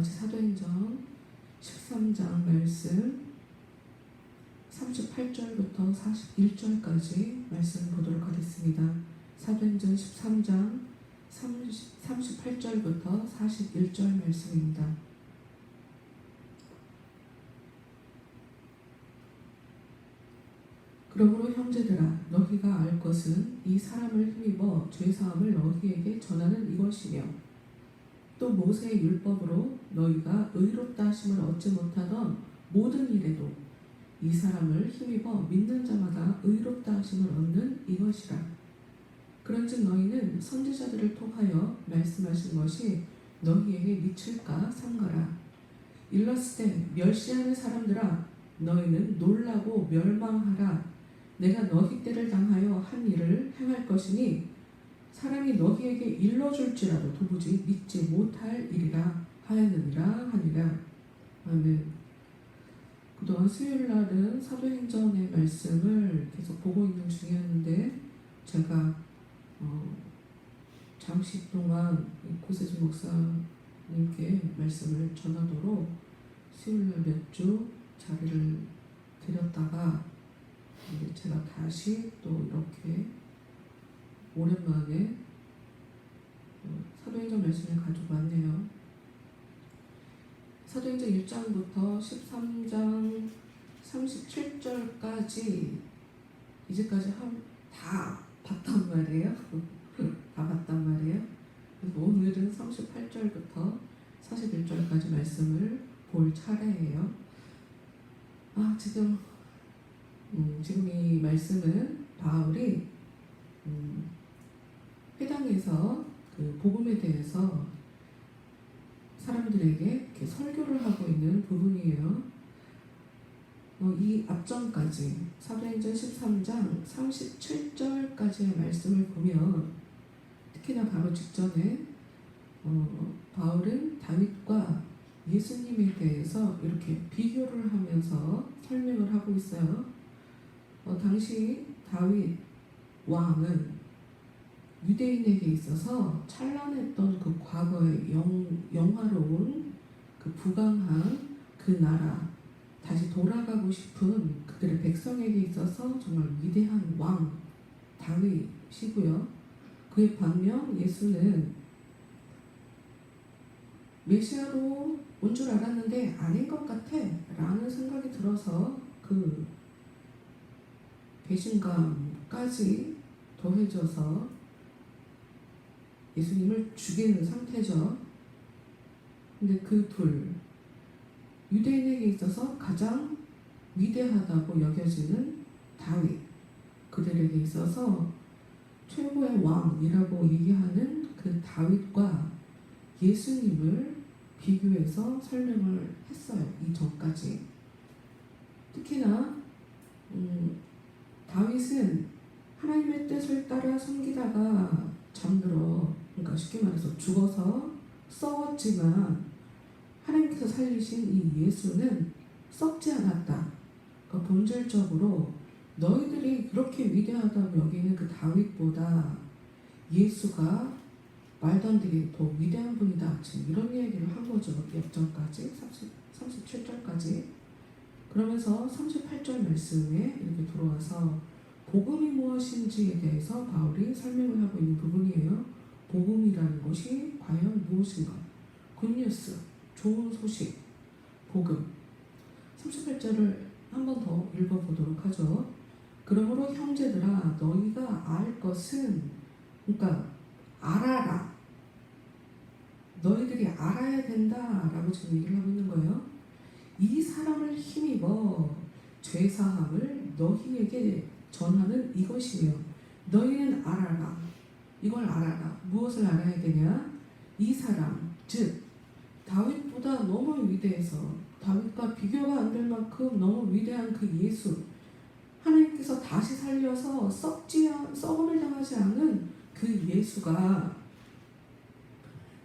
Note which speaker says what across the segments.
Speaker 1: 같이 사도행전 13장 말씀 38절부터 41절까지 말씀 보도록 하겠습니다. 사도행전 13장 38절부터 41절 말씀입니다. 그러므로 형제들아, 너희가 알 것은 이 사람을 힘입어 죄사함을 너희에게 전하는 이것이며, 또 모세의 율법으로 너희가 의롭다 하심을 얻지 못하던 모든 일에도 이 사람을 힘입어 믿는 자마다 의롭다 하심을 얻는 이것이라. 그런즉 너희는 선지자들을 통하여 말씀하신 것이 너희에게 미칠까 삼가라. 일렀을 때 멸시하는 사람들아, 너희는 놀라고 멸망하라. 내가 너희 때를 당하여 한 일을 행할 것이니 사람이 너희에게 일러줄지라도 도무지 믿지 못할 일이라 하였느니라 하니라. 아멘. 그동안 수요일날은 사도행전의 말씀을 계속 보고 있는 중이었는데, 제가 잠시 동안 고세준 목사님께 말씀을 전하도록 수요일날 몇 주 자리를 드렸다가 제가 다시 또 이렇게 오랜만에 사도행전 말씀을 가지고 왔네요. 사도행전 1장부터 13장 37절까지 이제까지 다 봤단 말이에요. 다 봤단 말이에요. 그래서 오늘은 38절부터 41절까지 말씀을 볼 차례예요. 지금 이 말씀은 바울이 회당에서 그 복음에 대해서 사람들에게 이렇게 설교를 하고 있는 부분이에요. 이 앞전까지 사도행전 13장 37절까지의 말씀을 보면, 특히나 바로 직전에 바울은 다윗과 예수님에 대해서 이렇게 비교를 하면서 설명을 하고 있어요. 당시 다윗 왕은 유대인에게 있어서 찬란했던 그 과거의 영화로운 그 부강한 그 나라, 다시 돌아가고 싶은 그들의 백성에게 있어서 정말 위대한 왕 다윗이고요. 그의 반면 예수는 메시아로 온 줄 알았는데 아닌 것 같아 라는 생각이 들어서 그 배신감까지 더해져서 예수님을 죽이는 상태죠. 근데 그 둘, 유대인에게 있어서 가장 위대하다고 여겨지는 다윗, 그들에게 있어서 최고의 왕이라고 얘기하는 그 다윗과 예수님을 비교해서 설명을 했어요. 이전까지. 특히나 다윗은 하나님의 뜻을 따라 섬기다가 잠들어, 그러니까 쉽게 말해서 죽어서 썩었지만 하나님께서 살리신 이 예수는 썩지 않았다. 그러니까 본질적으로 너희들이 그렇게 위대하다고 여기는 그 다윗보다 예수가 말도 안 되게 더 위대한 분이다. 지금 이런 얘기를 한 거죠. 역전까지 37절까지. 그러면서 38절 말씀에 이렇게 들어와서 복음이 무엇인지에 대해서 바울이 설명을 하고 있는 부분이에요. 복음이라는 것이 과연 무엇인가? 굿뉴스, 좋은 소식, 복음. 38절을 한 번 더 읽어보도록 하죠. 그러므로 형제들아, 너희가 알 것은, 그러니까 알아라. 너희들이 알아야 된다라고 지금 얘기를 하고 있는 거예요. 이 사람을 힘입어 죄사함을 너희에게 전하는 이것이며, 너희는 알아라. 이걸 알아라. 무엇을 알아야 되냐? 이 사람, 즉 다윗보다 너무 위대해서 다윗과 비교가 안 될 만큼 너무 위대한 그 예수, 하나님께서 다시 살려서 썩음을 당하지 않은 그 예수가,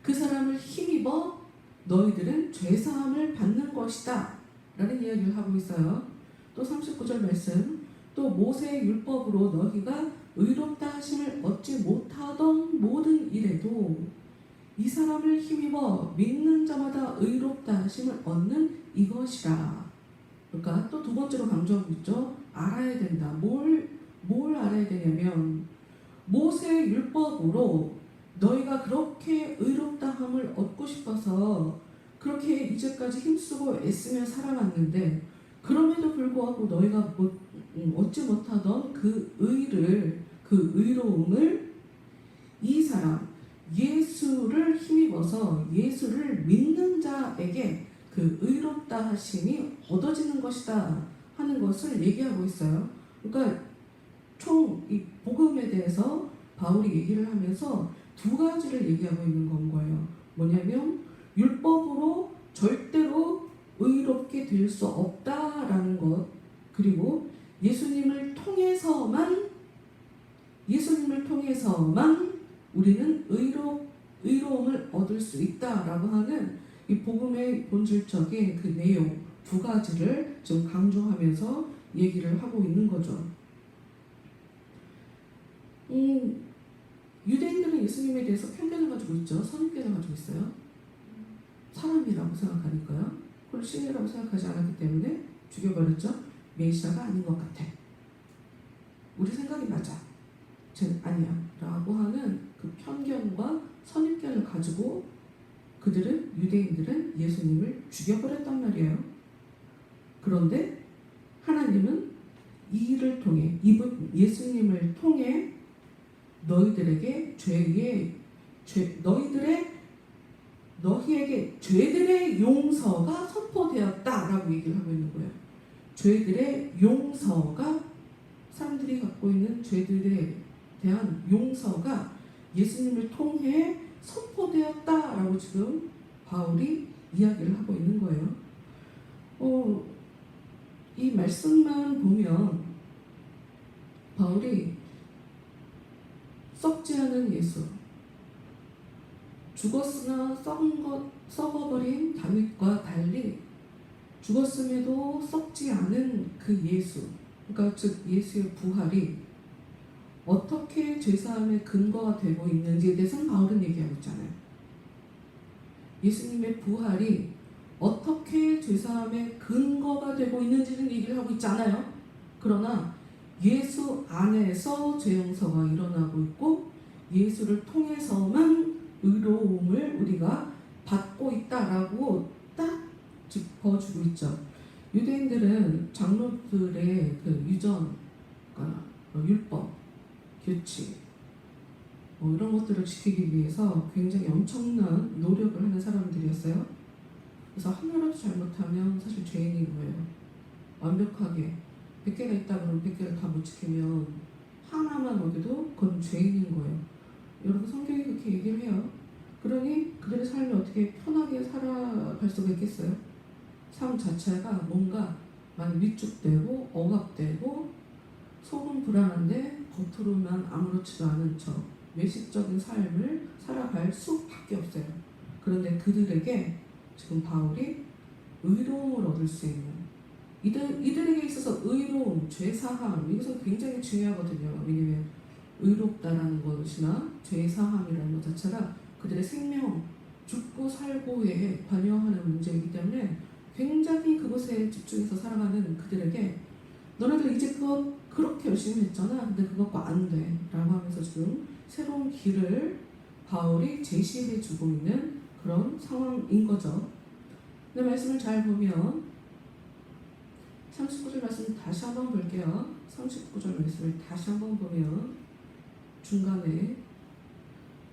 Speaker 1: 그 사람을 힘입어 너희들은 죄사함을 받는 것이다 라는 이야기를 하고 있어요. 또 39절 말씀, 또 모세의 율법으로 너희가 의롭다 하심을 얻지 못하던 모든 일에도 이 사람을 힘입어 믿는 자마다 의롭다 하심을 얻는 이것이라. 그러니까 또 두 번째로 강조하고 있죠. 알아야 된다. 뭘 알아야 되냐면 모세의 율법으로 너희가 그렇게 의롭다함을 얻고 싶어서 그렇게 이제까지 힘쓰고 애쓰며 살아왔는데 그럼에도 불구하고 너희가 얻지 못하던 그 의로움을 이 사람 예수를 힘입어서 예수를 믿는 자에게 그 의롭다 하심이 얻어지는 것이다 하는 것을 얘기하고 있어요. 그러니까 총 이 복음에 대해서 바울이 얘기를 하면서 두 가지를 얘기하고 있는 건 거예요. 뭐냐면 율법으로 절대로 의롭게 될 수 없다라는 것, 그리고 예수님을 통해서만 우리는 의로움을 얻을 수 있다라고 하는 이 복음의 본질적인 그 내용 두 가지를 좀 강조하면서 얘기를 하고 있는 거죠. 유대인들은 예수님에 대해서 편견을 가지고 있죠. 선입견을 가지고 있어요. 사람이라고 생각하니까요. 그걸 신이라고 생각하지 않았기 때문에 죽여버렸죠. 메시아가 아닌 것 같아. 우리 생각이 맞아. 쟤는 아니야. 라고 하는 그 편견과 선입견을 가지고 유대인들은 예수님을 죽여버렸단 말이에요. 그런데 하나님은 이 일을 통해, 예수님을 통해 너희에게 죄들의 용서가 선포되었다라고 얘기를 하고 있는 거예요. 죄들의 용서가, 사람들이 갖고 있는 죄들에 대한 용서가 예수님을 통해 선포되었다라고 지금 바울이 이야기를 하고 있는 거예요. 이 말씀만 보면 바울이 썩지 않은 예수, 죽었으나 썩어버린 다윗과 달리 죽었음에도 썩지 않은 그 예수, 그러니까 즉 예수의 부활이 어떻게 죄사함의 근거가 되고 있는지에 대해서는 바울은 얘기하고 있잖아요. 예수님의 부활이 어떻게 죄사함의 근거가 되고 있는지는 얘기를 하고 있잖아요. 그러나 예수 안에서 죄 용서가 일어나고 있고 예수를 통해서만 의로움을 우리가 받고 있다라고 딱 짚어주고 있죠. 유대인들은 장로들의 그 유전, 그러니까 율법, 규칙 이런 것들을 지키기 위해서 굉장히 엄청난 노력을 하는 사람들이었어요. 그래서 하나라도 잘못하면 사실 죄인인 거예요. 완벽하게 100개가 있다 그러면 100개를 다 못 지키면 하나만 어겨도 그건 죄인인 거예요. 여러분 성경이 그렇게 얘기를 해요. 그러니 그들의 삶이 어떻게 편하게 살아갈 수가 있겠어요? 삶 자체가 뭔가 많이 위축되고 억압되고 속은 불안한데 겉으로만 아무렇지도 않은 척 외식적인 삶을 살아갈 수밖에 없어요. 그런데 그들에게 지금 바울이 의로움을 얻을 수 있는, 이들에게 있어서 의로움, 죄사함, 이것은 굉장히 중요하거든요. 왜냐하면 의롭다라는 것이나 죄사함이라는 것 자체가 그들의 생명, 죽고 살고에 관여하는 문제이기 때문에 굉장히 그것에 집중해서 살아가는 그들에게 너네들 이제 그거 그렇게 열심히 했잖아. 근데 그거 안 돼. 라고 하면서 지금 새로운 길을 바울이 제시해 주고 있는 그런 상황인 거죠. 근데 말씀을 잘 보면 39절 말씀 다시 한번 볼게요. 39절 말씀을 다시 한번 보면 중간에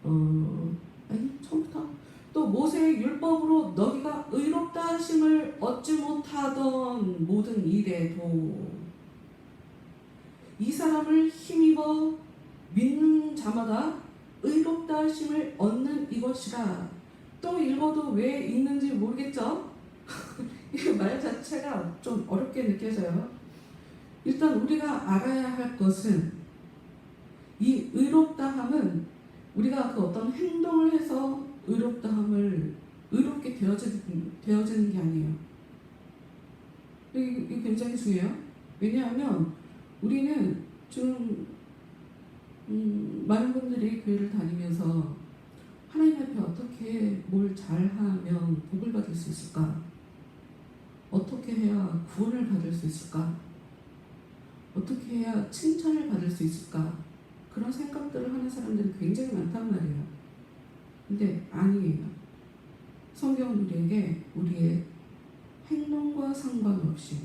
Speaker 1: 처음부터 또 모세의 율법으로 너희가 의롭다 하심을 얻지 못하던 모든 일에도 이 사람을 힘입어 믿는 자마다 의롭다 하심을 얻는 이것이라. 또 읽어도 왜 읽는지 모르겠죠? 이 말 자체가 좀 어렵게 느껴져요. 일단 우리가 알아야 할 것은 이 의롭다함은 우리가 그 어떤 행동을 해서 의롭게 되어지는 게 아니에요. 이게 굉장히 중요해요. 왜냐하면 우리는 좀 많은 분들이 교회를 다니면서 하나님 앞에 어떻게 뭘 잘하면 복을 받을 수 있을까? 어떻게 해야 구원을 받을 수 있을까? 어떻게 해야 칭찬을 받을 수 있을까? 그런 생각들을 하는 사람들이 굉장히 많단 말이에요. 근데 아니에요. 성경은 우리에게 우리의 행동과 상관없이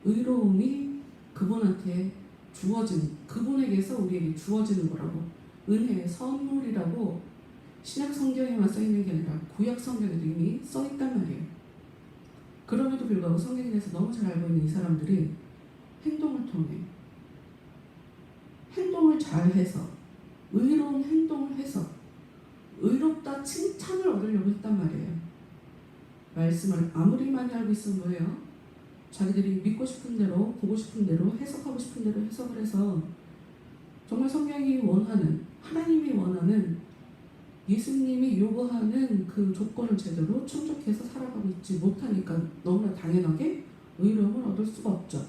Speaker 1: 의로움이 그분한테 그분에게서 우리에게 주어지는 거라고. 은혜의 선물이라고 신약 성경에만 써 있는 게 아니라 구약 성경에도 이미 써 있단 말이에요. 그럼에도 불구하고 성경에 대해서 너무 잘 알고 있는 이 사람들이 행동을 통해 행동을 잘해서 의로운 행동을 해서 의롭다 칭찬을 얻으려고 했단 말이에요. 말씀을 아무리 많이 알고 있으면 뭐예요? 자기들이 믿고 싶은 대로, 보고 싶은 대로, 해석하고 싶은 대로 해석을 해서 정말 성경이 원하는, 하나님이 원하는, 예수님이 요구하는 그 조건을 제대로 충족해서 살아가고 있지 못하니까 너무나 당연하게 의로움을 얻을 수가 없죠.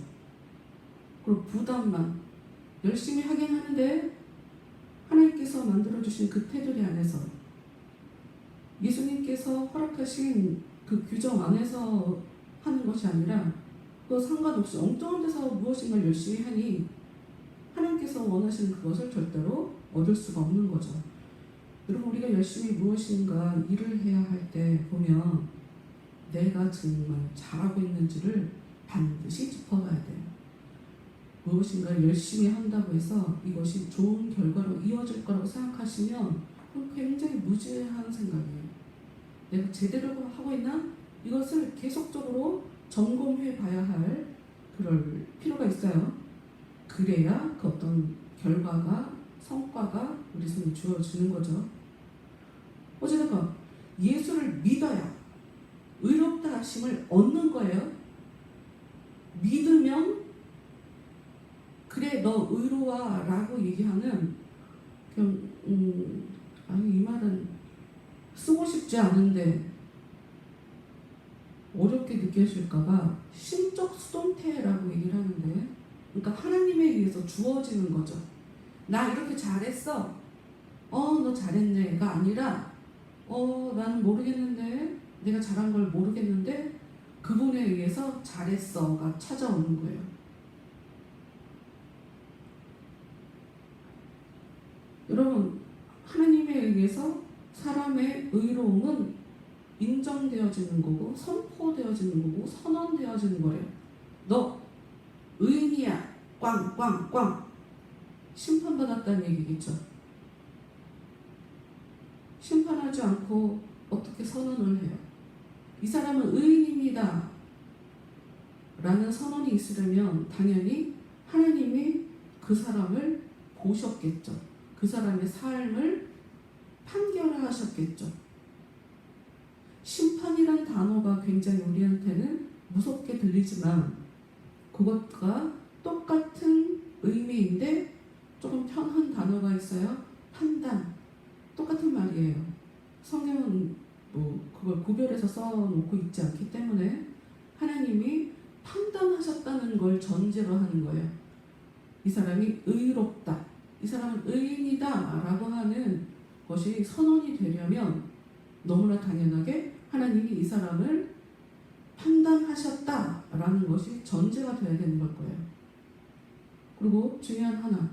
Speaker 1: 그리고 부담만 열심히 하긴 하는데 하나님께서 만들어주신 그 테두리 안에서 예수님께서 허락하신 그 규정 안에서 하는 것이 아니라 그 상관없이 엉뚱한 데서 무엇인가 열심히 하니 하나님께서 원하시는 그것을 절대로 얻을 수가 없는 거죠. 여러분, 우리가 열심히 무엇인가 일을 해야 할 때 보면 내가 정말 잘하고 있는지를 반드시 짚어봐야 돼요. 무엇인가 열심히 한다고 해서 이것이 좋은 결과로 이어질 거라고 생각하시면 그건 굉장히 무지한 생각이에요. 내가 제대로 하고 있나? 이것을 계속적으로 점검해 봐야 할 그럴 필요가 있어요. 그래야 그 어떤 결과가, 성과가 우리 손에 주어지는 거죠. 어쨌든 예수를 믿어야 의롭다 하심을 얻는 거예요. 믿으면 그래 너 의로워 라고 얘기하는 그냥 아니 이 말은 쓰고 싶지 않은데 어렵게 느껴질까봐 심적 수동태라고 얘기를 하는데, 그러니까 하나님에 의해서 주어지는 거죠. 나 이렇게 잘했어. 너 잘했네가 아니라 나는 모르겠는데, 내가 잘한 걸 모르겠는데 그분에 의해서 잘했어가 찾아오는 거예요. 여러분, 하나님에 의해서 사람의 의로움은 인정되어지는 거고 선포되어지는 거고 선언되어지는 거래요. 너 의인이야 꽝꽝꽝 심판받았다는 얘기겠죠. 심판하지 않고 어떻게 선언을 해요? 이 사람은 의인입니다 라는 선언이 있으려면 당연히 하나님이 그 사람을 보셨겠죠. 그 사람의 삶을 판결하셨겠죠. 심판이란 단어가 굉장히 우리한테는 무섭게 들리지만 그것과 똑같은 의미인데 조금 편한 단어가 있어요. 판단. 똑같은 말이에요. 성경은 그걸 구별해서 써놓고 있지 않기 때문에 하나님이 판단하셨다는 걸 전제로 하는 거예요. 이 사람이 의롭다, 이 사람은 의인이다 라고 하는 것이 선언이 되려면 너무나 당연하게 하나님이 이 사람을 판단하셨다 라는 것이 전제가 되어야 되는 걸 거예요. 그리고 중요한 하나,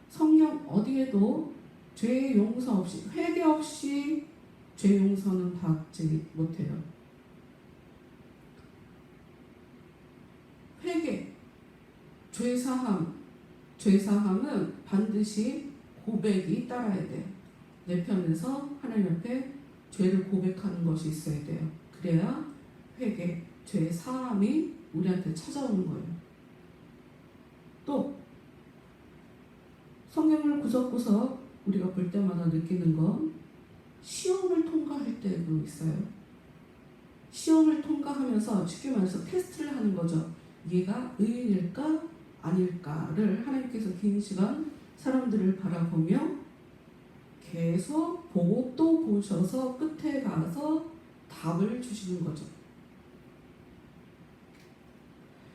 Speaker 1: 성경 어디에도 죄 용서 없이, 회개 없이 죄 용서는 받지 못해요. 회개, 죄사함은 반드시 고백이 따라야 돼요. 내 편에서 하나님 앞에 죄를 고백하는 것이 있어야 돼요. 그래야 회개, 죄 사함이 우리한테 찾아오는 거예요. 또 성경을 구석구석 우리가 볼 때마다 느끼는 건 시험을 통과할 때도 있어요. 시험을 통과하면서 쉽게 말해서 테스트를 하는 거죠. 얘가 의인일까 아닐까를 하나님께서 긴 시간 사람들을 바라보며 계속 보고 또 보셔서 끝에 가서 답을 주시는 거죠.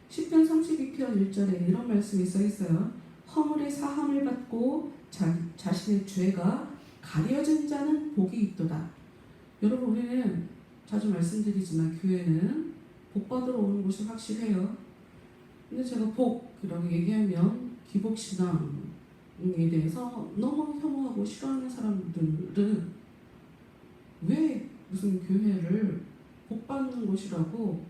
Speaker 1: 시편 32편 1절에 이런 말씀이 써 있어요. 허물의 사함을 받고 자신의 죄가 가려진 자는 복이 있도다. 여러분, 우리는 자주 말씀드리지만 교회는 복 받으러 오는 곳이 확실해요. 근데 제가 복이라고 얘기하면 기복신앙에 대해서 너무 혐오하고 싫어하는 사람들은 왜 무슨 교회를 복 받는 곳이라고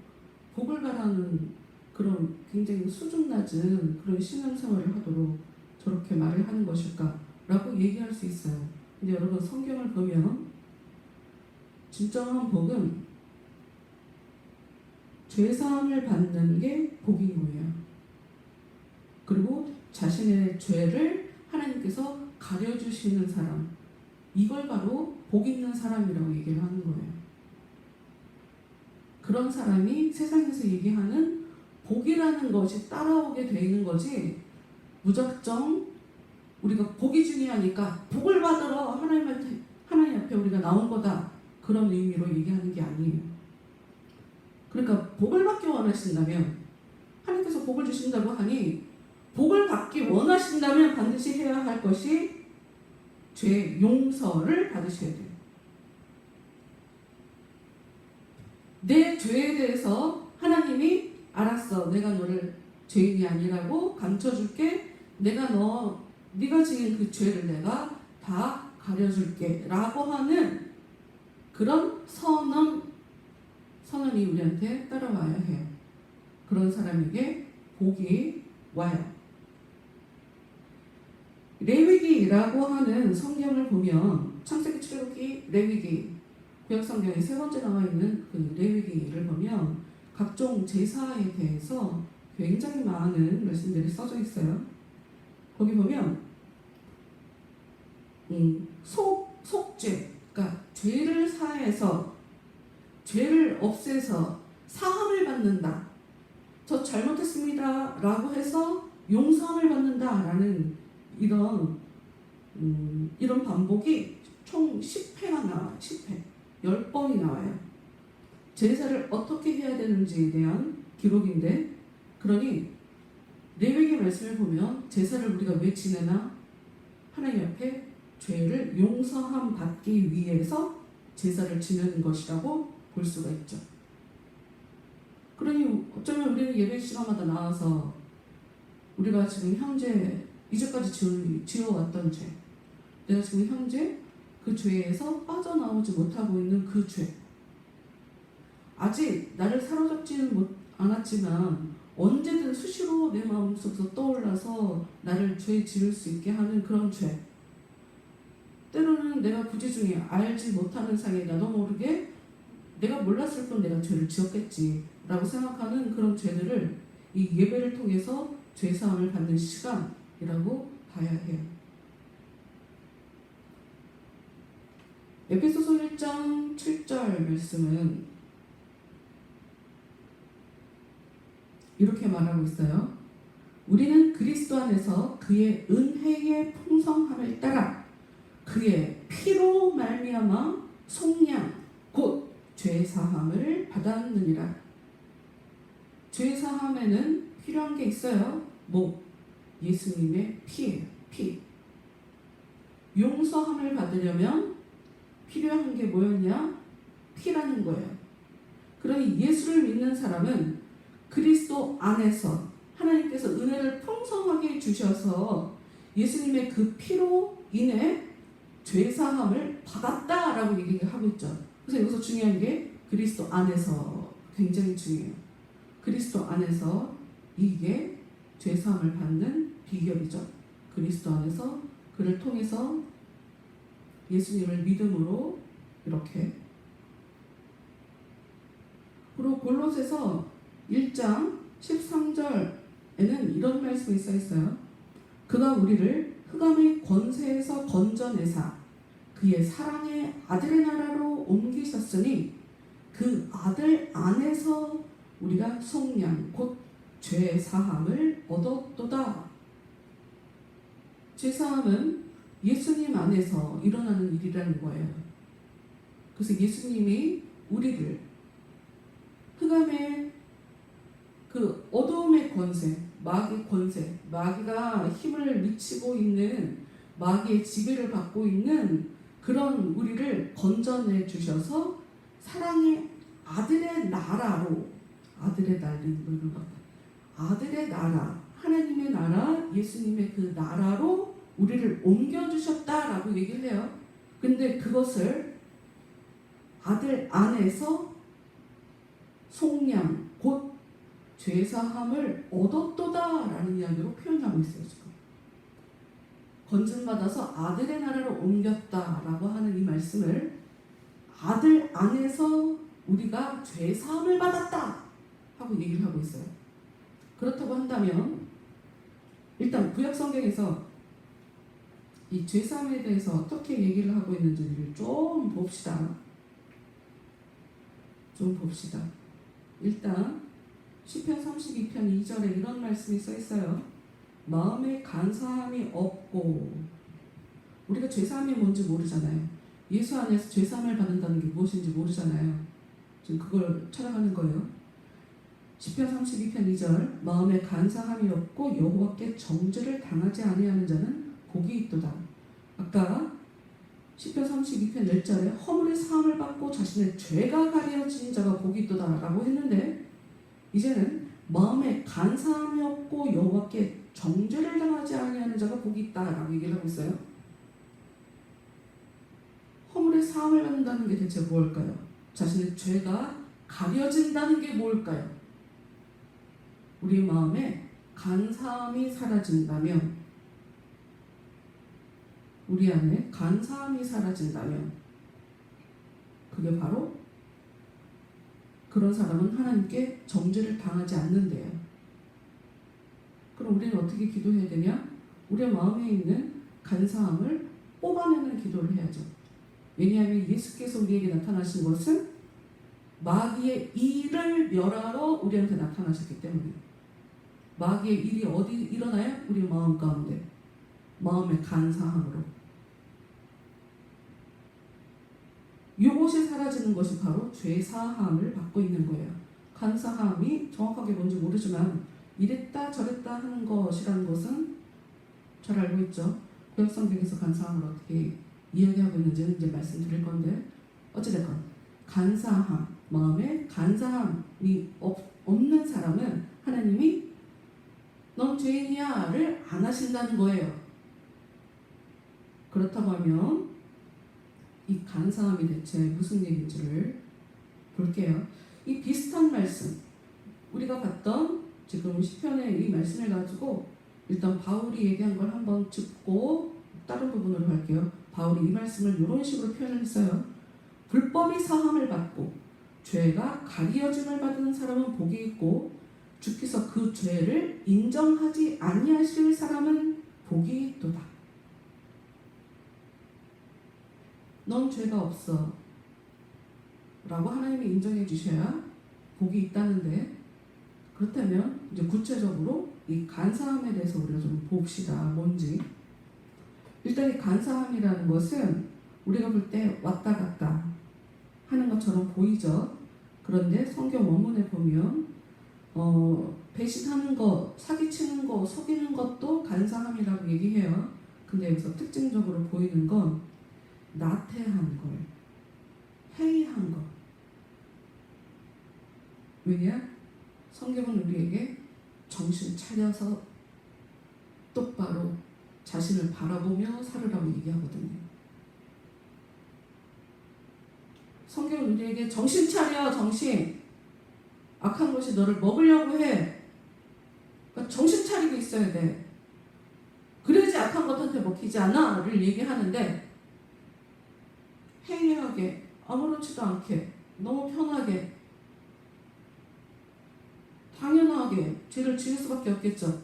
Speaker 1: 복을 바라는 그런 굉장히 수준 낮은 그런 신앙생활을 하도록 저렇게 말을 하는 것일까? 라고 얘기할 수 있어요. 근데 여러분, 성경을 보면 진정한 복은 죄사함을 받는 게 복인 거예요. 그리고 자신의 죄를 하나님께서 가려주시는 사람, 이걸 바로 복 있는 사람이라고 얘기를 하는 거예요. 그런 사람이 세상에서 얘기하는 복이라는 것이 따라오게 돼 있는 거지, 무작정 우리가 복이 중요하니까 복을 받으러 하나님 앞에 우리가 나온 거다, 그런 의미로 얘기하는 게 아니에요. 그러니까 복을 받기 원하신다면, 하나님께서 복을 주신다고 하니 복을 받기 원하신다면 반드시 해야 할 것이 죄 용서를 받으셔야 돼요. 내 죄에 대해서 하나님이 알았어, 내가 너를 죄인이 아니라고 감춰줄게, 네가 지은 그 죄를 내가 다 가려줄게 라고 하는 그런 선언이 우리한테 따라와야 해요. 그런 사람에게 복이 와요. 레위기라고 하는 성경을 보면 창세기, 출애굽기, 레위기, 구약성경에 세 번째 나와 있는 그 레위기를 보면 각종 제사에 대해서 굉장히 많은 말씀들이 써져 있어요. 거기 보면 속죄, 그러니까 죄를 사해서 죄를 없애서 사함을 받는다. 저 잘못했습니다 라고 해서 용서함을 받는다 라는 이런 반복이 총 10회가 나와요. 10회. 10번이 나와요. 제사를 어떻게 해야 되는지에 대한 기록인데, 그러니 레위기 말씀을 보면 제사를 우리가 왜 지내나? 하나님 앞에 죄를 용서함 받기 위해서 제사를 지내는 것이라고 볼 수가 있죠. 그러니 어쩌면 우리는 예배 시간마다 나와서 우리가 지금 현재 이제까지 지어왔던 죄, 내가 지금 현재 그 죄에서 빠져나오지 못하고 있는 그 죄, 아직 나를 사로잡지는 않았지만 언제든 수시로 내 마음속에서 떠올라서 나를 죄 지을 수 있게 하는 그런 죄, 때로는 내가 구제 중에 알지 못하는 사이에 나도 모르게 내가 몰랐을 뿐 내가 죄를 지었겠지 라고 생각하는 그런 죄들을 이 예배를 통해서 죄사함을 받는 시간이라고 봐야 해요. 에베소서 1장 7절 말씀은 이렇게 말하고 있어요. 우리는 그리스도 안에서 그의 은혜의 풍성함을 따라 그의 피로 말미암아 속량 곧 죄사함을 받았느니라. 죄사함에는 필요한 게 있어요. 예수님의 피예요. 피. 용서함을 받으려면 필요한 게 뭐였냐? 피라는 거예요. 그러니 예수를 믿는 사람은 그리스도 안에서 하나님께서 은혜를 풍성하게 주셔서 예수님의 그 피로 인해 죄사함을 받았다라고 얘기하고 있죠. 그래서 여기서 중요한 게 그리스도 안에서 굉장히 중요해요. 그리스도 안에서 이게 죄사함을 받는 비결이죠. 그리스도 안에서 그를 통해서 예수님을 믿음으로 이렇게. 그리고 골로새서 1장 13절에는 이런 말씀이 써 있어요. 그가 우리를 흑암의 권세에서 건져내사 그의 사랑의 아들의 나라로 옮기셨으니 그 아들 안에서 우리가 속량 곧 죄사함을 얻었도다. 죄사함은 예수님 안에서 일어나는 일이라는 거예요. 그래서 예수님이 우리를 흑암의 그 어두움의 권세, 마귀의 권세, 마귀가 힘을 미치고 있는 마귀의 지배를 받고 있는 그런 우리를 건져내 주셔서 사랑의 아들의 나라로, 아들의 나라는 아들의 나라, 하나님의 나라, 예수님의 그 나라로 우리를 옮겨주셨다라고 얘기를 해요. 근데 그것을 아들 안에서 속량, 곧 죄사함을 얻었도다라는 이야기로 표현하고 있어요. 지금 건진받아서 아들의 나라로 옮겼다라고 하는 이 말씀을 아들 안에서 우리가 죄사함을 받았다 하고 얘기를 하고 있어요. 그렇다고 한다면 일단 구약 성경에서 이 죄사함에 대해서 어떻게 얘기를 하고 있는지를 좀 봅시다. 일단 시편 32편 2절에 이런 말씀이 써 있어요. 마음에 간사함이 없고, 우리가 죄사함이 뭔지 모르잖아요. 예수 안에서 죄사함을 받는다는 게 무엇인지 모르잖아요. 지금 그걸 찾아가는 거예요. 시편 32편 2절 마음에 간사함이 없고 여호와께 정죄를 당하지 아니하는 자는 복이 있도다. 아까 시편 32편 1절에 허물의 사함을 받고 자신의 죄가 가려진 자가 복이 있도다라고 했는데, 이제는 마음에 간사함이 없고 여호와께 정죄를 당하지 아니하는 자가 복이 있다라고 얘기를 하고 있어요. 허물의 사함을 받는다는 게 대체 무엇일까요? 자신의 죄가 가려진다는 게 뭘까요? 우리 마음에 간사함이 사라진다면, 우리 안에 간사함이 사라진다면 그게 바로 그런 사람은 하나님께 정죄를 당하지 않는데요. 그럼 우리는 어떻게 기도해야 되냐? 우리의 마음에 있는 간사함을 뽑아내는 기도를 해야죠. 왜냐하면 예수께서 우리에게 나타나신 것은 마귀의 일을 멸하러 우리한테 나타나셨기 때문에. 마귀의 일이 어디 일어나요? 우리 마음 가운데. 마음의 간사함으로. 이것이 사라지는 것이 바로 죄사함을 받고 있는 거예요. 간사함이 정확하게 뭔지 모르지만 이랬다 저랬다 하는 것이라는 것은 잘 알고 있죠. 구약 성경에서 간사함을 어떻게 이야기하고 있는지는 이제 말씀드릴 건데, 어찌됐건 간사함, 마음에 간사함이 없는 사람은 하나님이 넌 죄인이야를 안 하신다는 거예요. 그렇다고 하면 이 간사함이 대체 무슨 얘기인지를 볼게요. 이 비슷한 말씀, 우리가 봤던 지금 시편의 이 말씀을 가지고 일단 바울이 얘기한 걸 한번 짚고 다른 부분으로 갈게요. 바울이 이 말씀을 이런 식으로 표현을 했어요. 불법이 사함을 받고 죄가 가리어짐을 받은 사람은 복이 있고, 주께서 그 죄를 인정하지 아니하실 사람은 복이 있도다. 넌 죄가 없어 라고 하나님이 인정해 주셔야 복이 있다는데, 그렇다면 이제 구체적으로 이 간사함에 대해서 우리가 좀 봅시다. 뭔지. 일단 이 간사함이라는 것은 우리가 볼 때 왔다 갔다 하는 것처럼 보이죠. 그런데 성경 원문에 보면 배신하는 것, 사기치는 것, 속이는 것도 간사함이라고 얘기해요. 근데 여기서 특징적으로 보이는 건 나태한 걸, 회의한 것. 왜냐? 성경은 우리에게 정신 차려서 똑바로 자신을 바라보며 살으라고 얘기하거든요. 성경은 우리에게 정신 차려, 정신. 악한 것이 너를 먹으려고 해. 그러니까 정신 차리고 있어야 돼. 그래야지 악한 것한테 먹히지 않아를 얘기하는데, 해이하게, 아무렇지도 않게, 너무 편하게, 당연하게 죄를 지을 수밖에 없겠죠.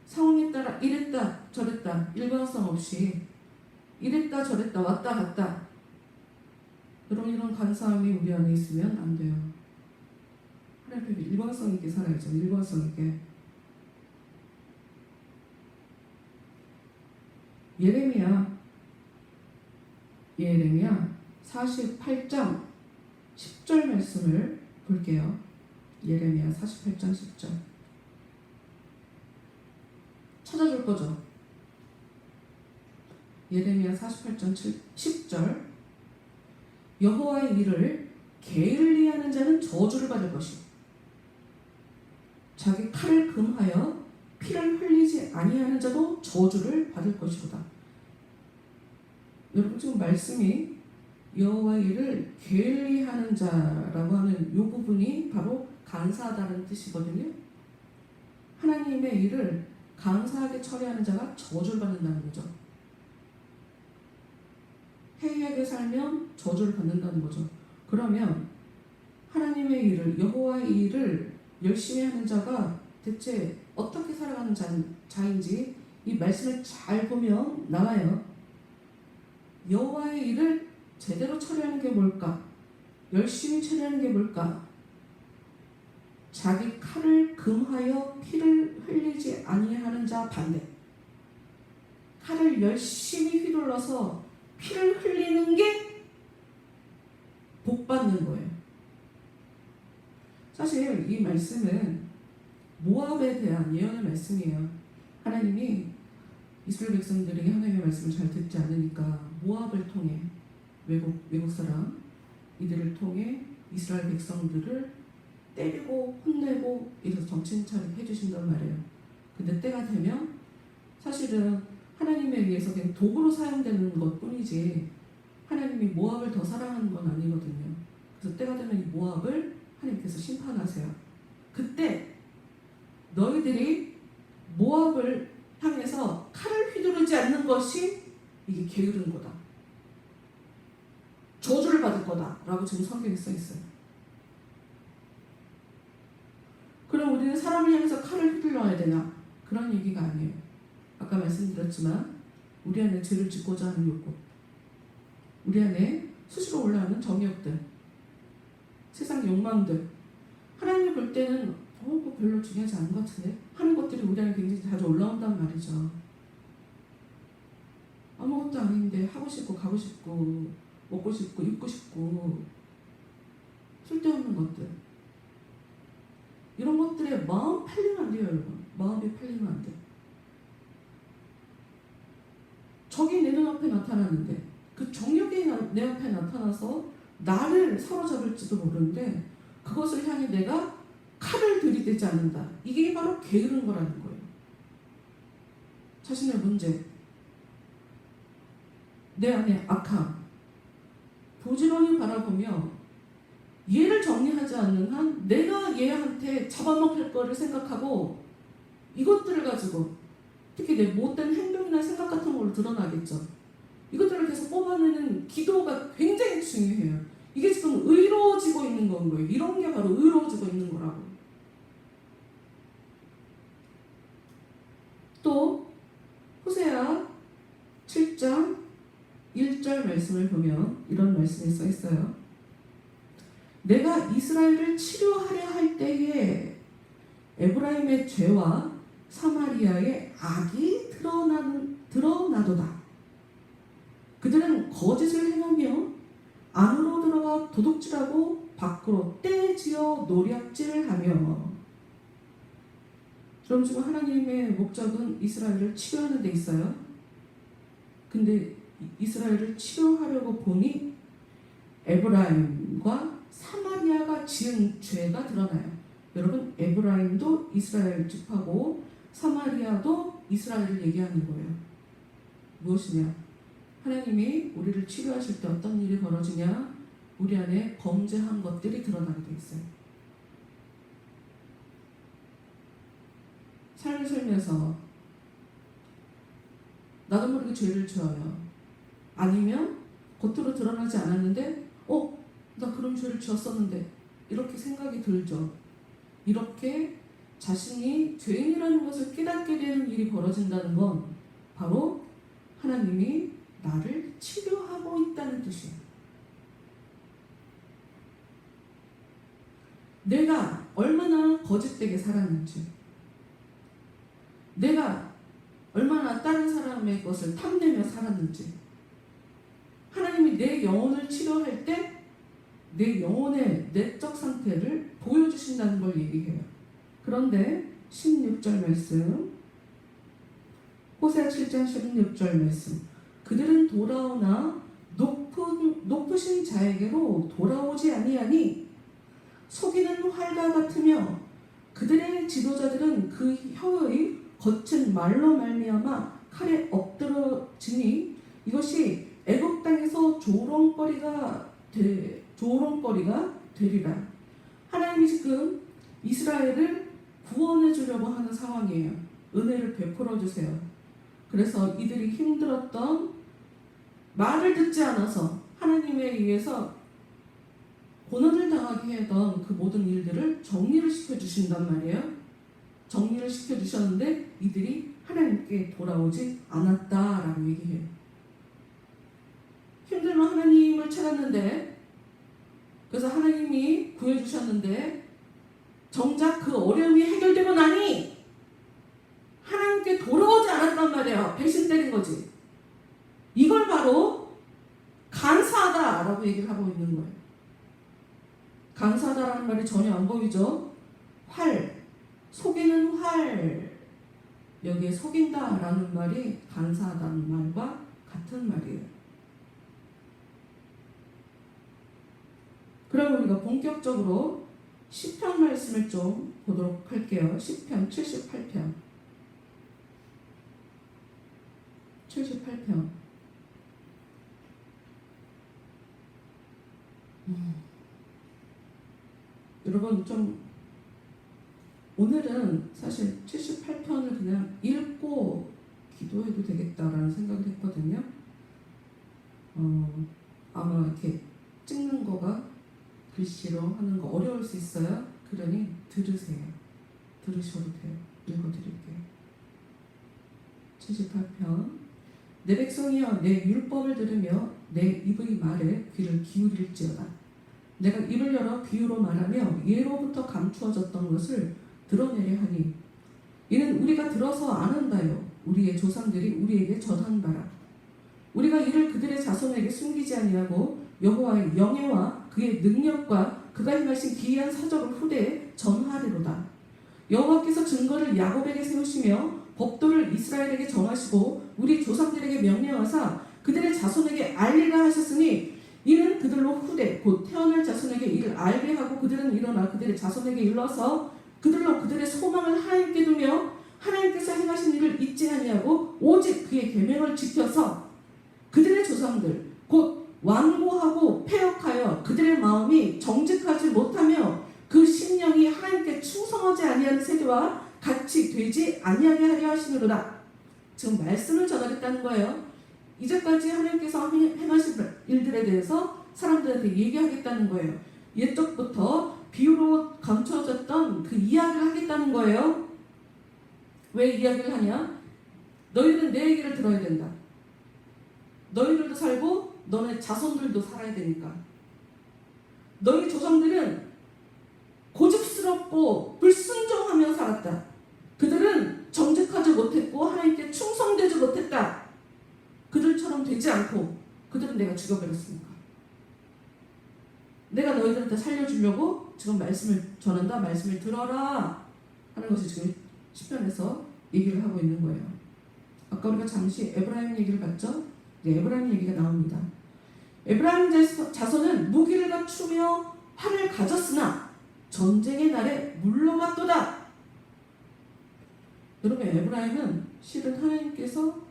Speaker 1: 상황에 따라 이랬다 저랬다 일관성 없이 이랬다 저랬다 왔다 갔다, 이런 간사함이 우리 안에 있으면 안 돼요. 하나님 앞에 일관성 있게 살아야죠. 일관성 있게. 예레미야 48장 10절 말씀을 볼게요. 예레미야 48장 10절. 찾아줄 거죠. 예레미야 48장 10절 여호와의 일을 게을리하는 자는 저주를 받을 것이요 자기 칼을 금하여 피를 흘리지 아니하는 자도 저주를 받을 것이로다. 여러분 지금 말씀이 여호와의 일을 게을리하는 자라고 하는 이 부분이 바로 간사하다는 뜻이거든요. 하나님의 일을 간사하게 처리하는 자가 저주를 받는다는 거죠. 해이하게 살면 저주를 받는다는 거죠. 그러면 하나님의 일을, 여호와의 일을 열심히 하는 자가 대체 어떻게 살아가는 자인지 이 말씀을 잘 보면 나와요. 여호와의 일을 제대로 처리하는 게 뭘까? 열심히 처리하는 게 뭘까? 자기 칼을 금하여 피를 흘리지 아니하는 자 반대. 칼을 열심히 휘둘러서 피를 흘리는 게 복 받는 거예요. 사실 이 말씀은 모압에 대한 예언의 말씀이에요. 하나님이 이스라엘 백성들이 하나님의 말씀을 잘 듣지 않으니까 모압을 통해 외국 사람 이들을 통해 이스라엘 백성들을 때리고 혼내고 이래서 정신 차리게 해주신단 말이에요. 근데 때가 되면 사실은 하나님에 의해서 그냥 도구로 사용되는 것 뿐이지 하나님이 모압을 더 사랑하는 건 아니거든요. 그래서 때가 되면 이 모압을 하나님께서 심판하세요. 그때 너희들이 모압을 향해서 칼을 휘두르지 않는 것이 이게 게으른 거다. 저주를 받을 거다. 라고 지금 성경에 써 있어요. 그럼 우리는 사람을 향해서 칼을 휘둘러야 되나? 그런 얘기가 아니에요. 아까 말씀드렸지만 우리 안에 죄를 짓고자 하는 욕구, 우리 안에 수시로 올라오는 정욕들, 세상 욕망들, 하나님이 볼 때는 그거 별로 중요하지 않은 것 같은데 하는 것들이 우리 안에 굉장히 자주 올라온단 말이죠. 아무것도 아닌데 하고 싶고 가고 싶고 먹고 싶고 입고 싶고 쓸데없는 것들, 이런 것들에 마음 팔리면 안 돼요. 여러분 마음이 팔리면 안 돼. 적이 내 눈앞에 나타나는데 그 정욕이 내 앞에 나타나서 나를 사로잡을지도 모르는데 그것을 향해 내가 칼을 들이대지 않는다. 이게 바로 게으른 거라는 거예요. 자신의 문제, 내 안에 악함, 부지런히 바라보며 얘를 정리하지 않는 한 내가 얘한테 잡아먹힐 거를 생각하고 이것들을 가지고 특히 내 못된 행동이나 생각 같은 걸로 드러나겠죠. 이것들을 계속 뽑아내는 기도가 굉장히 중요해요. 이게 지금 의로워지고 있는 건 거예요. 이런 게 바로 의로워지고 있는 거라고. 또 호세아 7장 1절 말씀을 보면 이런 말씀이 써 있어요. 내가 이스라엘을 치료하려 할 때에 에브라임의 죄와 사마리아의 악이 드러나도다. 그들은 거짓을 행하며 안으로 들어가 도둑질하고 밖으로 떼지어 노략질을 하며. 그럼 지금 하나님의 목적은 이스라엘을 치료하는 데 있어요. 근데 이스라엘을 치료하려고 보니 에브라임과 사마리아가 지은 죄가 드러나요. 여러분 에브라임도 이스라엘 집하고 사마리아도 이스라엘을 얘기하는 거예요. 무엇이냐? 하나님이 우리를 치료하실 때 어떤 일이 벌어지냐? 우리 안에 범죄한 것들이 드러나게 돼 있어요. 삶을 살면서 나도 모르게 죄를 지어요. 아니면 겉으로 드러나지 않았는데 나 그런 죄를 지었었는데 이렇게 생각이 들죠. 이렇게 자신이 죄인이라는 것을 깨닫게 되는 일이 벌어진다는 건 바로 하나님이 나를 치료하고 있다는 뜻이에요. 내가 얼마나 거짓되게 살았는지, 내가 얼마나 다른 사람의 것을 탐내며 살았는지, 하나님이 내 영혼을 치료할 때 내 영혼의 내적 상태를 보여주신다는 걸 얘기해요. 그런데 16절 말씀 호세아 7장 16절 말씀. 그들은 돌아오나 높으신 자에게로 돌아오지 아니하니 속이는 활과 같으며 그들의 지도자들은 그 혀의 거친 말로 말미암아 칼에 엎드러지니 이것이 애굽 땅에서 조롱거리가 되리라. 하나님이 지금 이스라엘을 구원해 주려고 하는 상황이에요. 은혜를 베풀어 주세요. 그래서 이들이 힘들었던, 말을 듣지 않아서 하나님에 의해서 고난을 당하게 했던 그 모든 일들을 정리를 시켜주신단 말이에요. 정리를 시켜주셨는데 이들이 하나님께 돌아오지 않았다라고 얘기해요. 힘들면 하나님을 찾았는데, 그래서 하나님이 구해주셨는데 정작 그 어려움이 해결되고 나니 하나님께 돌아오지 않았단 말이에요. 배신 때린 거지. 이걸 바로 간사하다라고 얘기를 하고 있는 거예요. 간사하다라는 말이 전혀 안 보이죠? 활, 속이는 활, 여기에 속인다라는 말이 간사하다는 말과 같은 말이에요. 그럼 우리가 본격적으로 시편 말씀을 좀 보도록 할게요. 시편 78편. 78편. 여러분 좀 오늘은 사실 78편을 그냥 읽고 기도해도 되겠다라는 생각을 했거든요. 아마 이렇게 찍는 거가 글씨로 하는 거 어려울 수 있어요. 그러니 들으세요. 들으셔도 돼요. 읽어드릴게요. 78편. 내 백성이여 내 율법을 들으며 내 입의 말에 귀를 기울일지어다. 내가 입을 열어 비유로 말하며 예로부터 감추어졌던 것을 드러내려 하니 이는 우리가 들어서 아는다요. 우리의 조상들이 우리에게 전한 바라. 우리가 이를 그들의 자손에게 숨기지 아니하고 여호와의 영예와 그의 능력과 그가 행하신 기이한 사적을 후대에 전하리로다. 여호와께서 증거를 야곱에게 세우시며 법도를 이스라엘에게 정하시고 우리 조상들에게 명령하사 그들의 자손에게 알리라 하셨으니 이는 그들로 후대 곧 태어날 자손에게 이를 알게 하고 그들은 일어나 그들의 자손에게 일러서 그들로 그들의 소망을 하나님께 두며 하나님께서 행하신 일을 잊지 아니하고 오직 그의 계명을 지켜서 그들의 조상들 곧 완고하고 패역하여 그들의 마음이 정직하지 못하며 그 심령이 하나님께 충성하지 아니하는 세대와 같이 되지 아니하게 하려 하시느로다. 지금 말씀을 전하겠다는 거예요. 이제까지 하나님께서 행하신 일들에 대해서 사람들한테 얘기하겠다는 거예요. 옛적부터 비유로 감춰졌던 그 이야기를 하겠다는 거예요. 왜 이야기를 하냐? 너희들은 내 얘기를 들어야 된다. 너희들도 살고 너네 자손들도 살아야 되니까. 너희 조상들은 고집스럽고 불순종하며 살았다. 그들은 정직하지 못했고 하나님께 충성되지 못했다. 그들처럼 되지 않고 그들은 내가 죽여버렸으니까. 내가 너희들한테 살려주려고 지금 말씀을 전한다. 말씀을 들어라 하는 것이 지금 시편에서 얘기를 하고 있는 거예요. 아까 우리가 잠시 에브라임 얘기를 봤죠? 네, 에브라임 얘기가 나옵니다. 에브라임 자손은 무기를 갖추며 활을 가졌으나 전쟁의 날에 물러갔도다. 여러분, 에브라임은 실은 하나님께서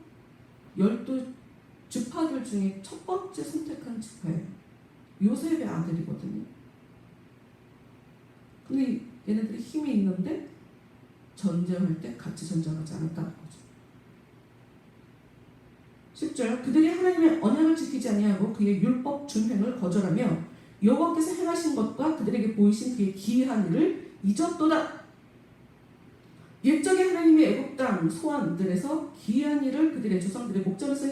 Speaker 1: 12지파들 중에 첫 번째 선택한 지파예요. 요셉의 아들이거든요. 근데 얘네들이 힘이 있는데 전쟁할 때 같이 전쟁하지 않았다는 거죠. 10절 그들이 하나님의 언약을 지키지 아니하고 그의 율법 준행을 거절하며 여호와께서 행하신 것과 그들에게 보이신 그의 기이한 일을 잊었도다. 옛적에 하나님의 애굽 땅 소환들에서 기이한 일을 그들의 조상들의 목전에서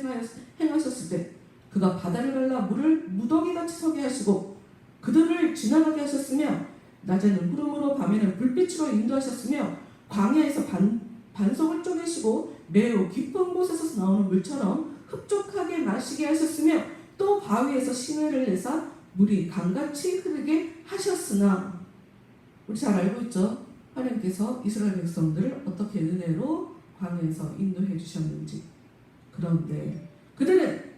Speaker 1: 행하셨을 때 그가 바다를 갈라 물을 무더기같이 서게 하시고 그들을 지나가게 하셨으며 낮에는 구름으로 밤에는 불빛으로 인도하셨으며 광야에서 반석을 쪼개시고 매우 깊은 곳에서 나오는 물처럼 흡족하게 마시게 하셨으며 또 바위에서 시내를 내사 물이 강같이 흐르게 하셨으나 우리 잘 알고 있죠? 하나님께서 이스라엘 백성들을 어떻게 은혜로 광야에서 인도해 주셨는지. 그런데 그들은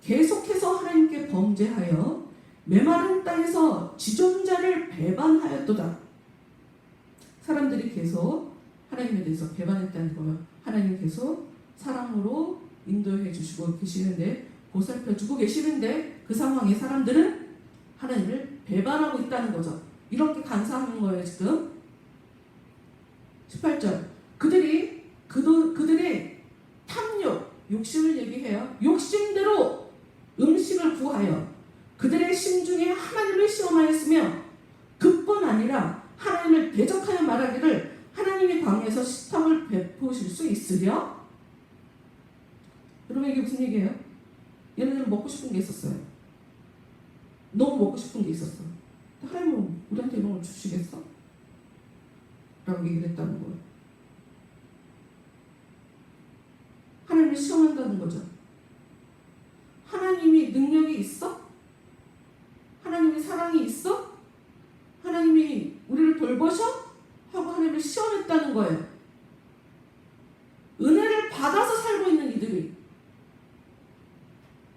Speaker 1: 계속해서 하나님께 범죄하여 메마른 땅에서 지존자를 배반하였도다. 사람들이 계속 하나님에 대해서 배반했다는 거예요. 하나님 계속 사랑으로 인도해 주시고 계시는데, 보살펴 주고 계시는데, 그 상황에 사람들은 하나님을 배반하고 있다는 거죠. 이렇게 간사하는 거예요, 지금. 18절. 그들의 탐욕, 욕심을 얘기해요. 욕심대로 음식을 구하여 그들의 심중에 하나님을 시험하였으며, 그뿐 아니라 하나님을 대적하여 말하기를 하나님이 광야에서 식탐을 베푸실 수 있으랴? 여러분, 이게 무슨 얘기예요? 얘네들은 먹고 싶은 게 있었어요. 너무 먹고 싶은 게 있었어. 하나님은 우리한테 이런 걸 주시겠어? 라고 얘기를 했다는 거예요. 하나님을 시험한다는 거죠. 하나님이 능력이 있어? 하나님이 사랑이 있어? 하나님이 우리를 돌보셔? 하고 하나님을 시험했다는 거예요. 은혜를 받아서 살고 있는 이들이.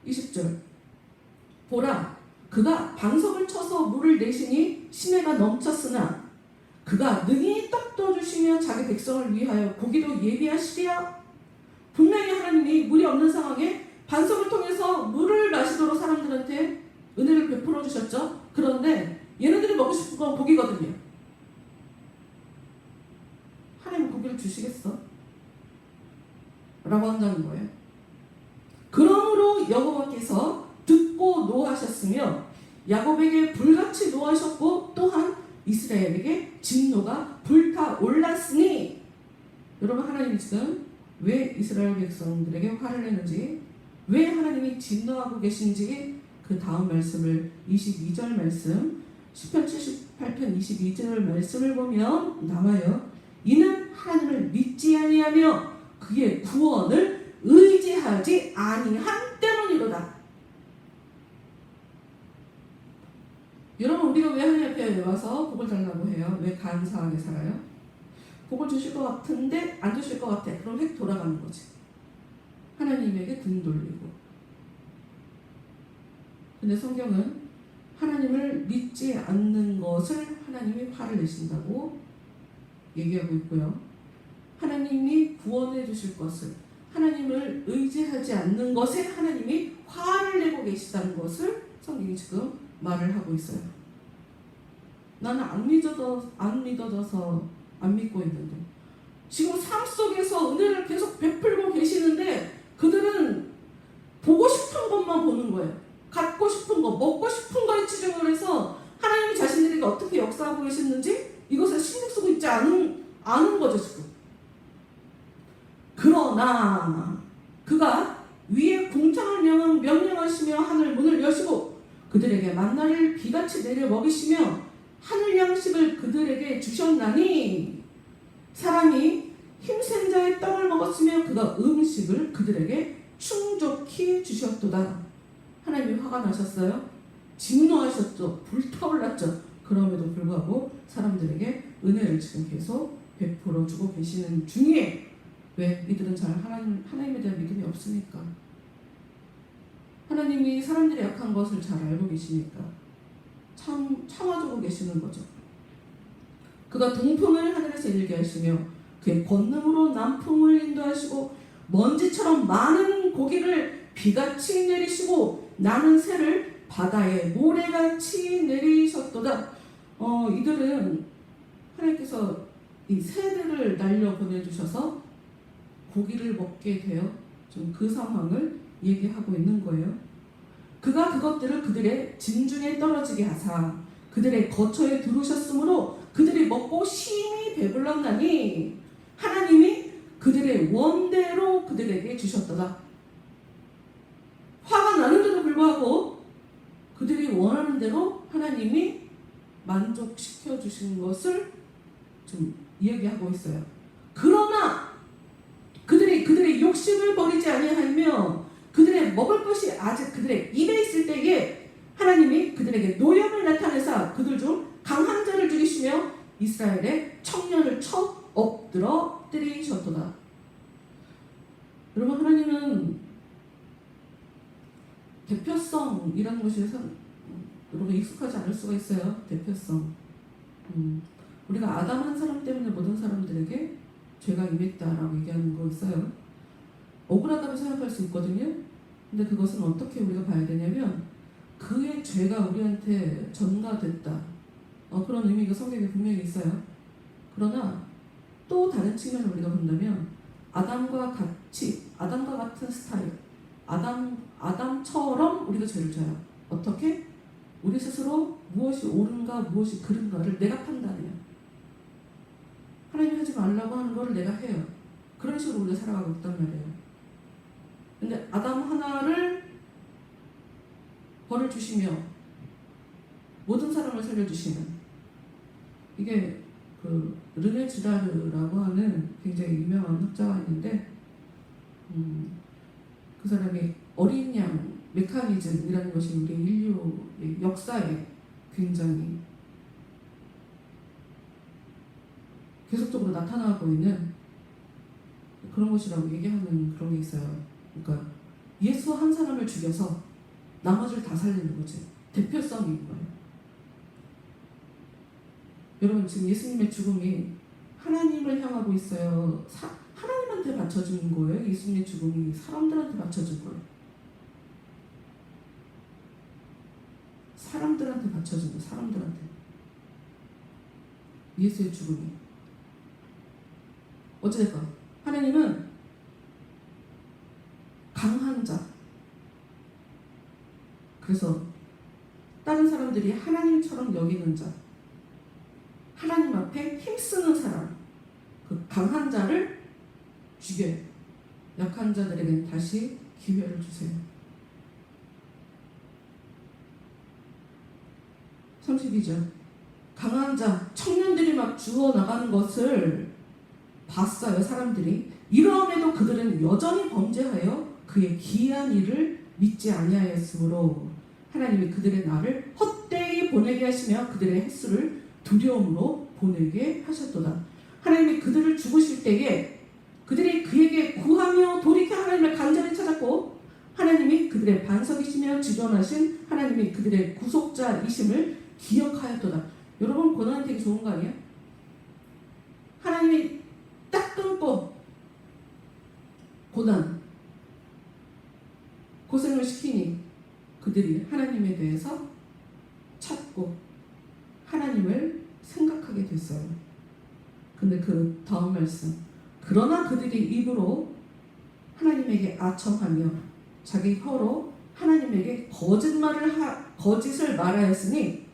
Speaker 1: 20절. 보라, 그가 방석을 쳐서 물을 내시니 시내가 넘쳤으나 그가 능히 떡도 주시며 자기 백성을 위하여 고기도 예비하시리야. 분명히 하나님이 물이 없는 상황에 반석을 통해서 물을 마시도록 사람들한테 은혜를 베풀어 주셨죠. 그런데 얘네들이 먹고 싶은 건 고기거든요. 하나님 고기를 주시겠어? 라고 한다는 거예요. 그러므로 여호와께서 듣고 노하셨으며 야곱에게 불같이 노하셨고 또한 이스라엘에게 진노가 불타올랐으니. 여러분, 하나님이 지금 왜 이스라엘 백성들에게 화를 내는지, 왜 하나님이 진노하고 계신지 그 다음 말씀을 22절 말씀, 시편 78편 22절 말씀을 보면 나와요. 이는 하나님을 믿지 아니하며 그의 구원을 의지하지 아니한 때문이로다. 여러분, 우리가 왜 하나님 앞에 와서 복을 달라고 해요? 왜 간사하게 살아요? 복을 주실 것 같은데 안 주실 것 같아. 그럼 획 돌아가는 거지. 하나님에게 등 돌리고. 근데 성경은 하나님을 믿지 않는 것을 하나님이 화를 내신다고 얘기하고 있고요. 하나님이 구원해 주실 것을, 하나님을 의지하지 않는 것에 하나님이 화를 내고 계시다는 것을 성경이 지금 말을 하고 있어요. 나는 안 믿어져서 안 믿고 있는데, 지금 삶 속에서 은혜를 계속 베풀고 계시는데 그들은 보고 싶은 것만 보는 거예요. 갖고 싶은 거, 먹고 싶은 거에 치중을 해서 하나님이 자신들에게 어떻게 역사하고 계시는지 이것을 신경 쓰고 있지 않은 거죠, 지금. 그러나 그가 위에 공창을 명령하시며 하늘 문을 여시고 그들에게 만나를 비같이 내려 먹이시며 하늘 양식을 그들에게 주셨나니, 사람이 힘센 자의 떡을 먹었으며 그가 음식을 그들에게 충족히 주셨도다. 하나님이 화가 나셨어요. 진노하셨죠. 불타올랐죠. 그럼에도 불구하고 사람들에게 은혜를 지금 계속 베풀어 주고 계시는 중에, 왜? 이들은 잘 하나님에 대한 믿음이 없으니까. 하나님이 사람들의 약한 것을 잘 알고 계시니까 참아주고 계시는 거죠. 그가 동풍을 하늘에서 일게 하시며 그의 권능으로 남풍을 인도하시고 먼지처럼 많은 고기를 비같이 내리시고 나는 새를 바다에 모래같이 내리셨도다. 이들은 하나님께서 이 새들을 날려 보내주셔서 고기를 먹게 되어 좀 그 상황을 얘기하고 있는 거예요. 그가 그것들을 그들의 진중에 떨어지게 하사 그들의 거처에 두르셨으므로 그들이 먹고 심히 배불렀나니 하나님이 그들의 원대로 그들에게 주셨도다. 화가 나는데도 불구하고 그들이 원하는 대로 하나님이 만족시켜 주신 것을 좀 이야기하고 있어요. 그러나 그들의 욕심을 버리지 아니하며 그들의 먹을 것이 아직 그들의 입에 있을 때에 하나님이 그들에게 노염을 나타내사 그들 중 강한 자를 죽이시며 이스라엘의 청년을 쳐 엎드려 때리셨도다. 여러분 대표성이라는 것이 여러분 익숙하지 않을 수가 있어요. 대표성. 우리가 아담 한 사람 때문에 모든 사람들에게 죄가 임했다라고 얘기하는 거 있어요. 억울하다고 생각할 수 있거든요. 근데 그것은 어떻게 우리가 봐야 되냐면 그의 죄가 우리한테 전가됐다. 그런 의미가 성경에 분명히 있어요. 그러나 또 다른 측면을 우리가 본다면 아담과 같은 스타일, 아담처럼 우리가 죄를 져요. 어떻게? 우리 스스로 무엇이 옳은가 무엇이 그른가를 내가 판단해요. 하나님이 하지 말라고 하는 걸 내가 해요. 그런 식으로 우리가 살아가고 있단 말이에요. 근데 아담 하나를 벌을 주시며 모든 사람을 살려주시는, 이게 그 르네 지라르라고 하는 굉장히 유명한 학자가 있는데 그 사람이 어린 양 메커니즘이라는 것이 우리 인류의 역사에 굉장히 계속적으로 나타나고 있는 그런 것이라고 얘기하는 그런 게 있어요. 그러니까 예수 한 사람을 죽여서 나머지를 다 살리는 거지. 대표성인 거예요. 여러분 지금 예수님의 죽음이 하나님을 향하고 있어요. 하나님한테 바쳐진 거예요. 예수님의 죽음이 사람들한테 바쳐진 거예요. 사람들한테 바쳐진 거예요. 사람들한테. 예수의 죽음이. 어찌됐건 하나님은 강한 자. 그래서 다른 사람들이 하나님처럼 여기는 자, 하나님 앞에 힘쓰는 사람, 그 강한 자를 죽여요. 약한 자들에게 다시 기회를 주세요. 32절. 강한 자, 청년들이 막 죽어나가는 것을 봤어요. 사람들이. 이러함에도 그들은 여전히 범죄하여 그의 기이한 일을 믿지 아니하였으므로 하나님이 그들의 날을 헛되이 보내게 하시며 그들의 횟수를 두려움으로 보내게 하셨도다. 하나님이 그들을 죽으실 때에 그들이 그에게 구하며 돌이켜 하나님을 간절히 찾았고 하나님이 그들의 반석이시며 지존하신 하나님이 그들의 구속자이심을 기억하였도다. 여러분 고난이 되게 좋은 거 아니에요? 하나님이 딱 끊고 고난, 고생을 시키니 그들이 하나님에 대해서 찾고 하나님을 생각하게 됐어요. 근데 그 다음 말씀, 그러나 그들이 입으로 하나님에게 아첨하며 자기 혀로 하나님에게 거짓을 말하였으니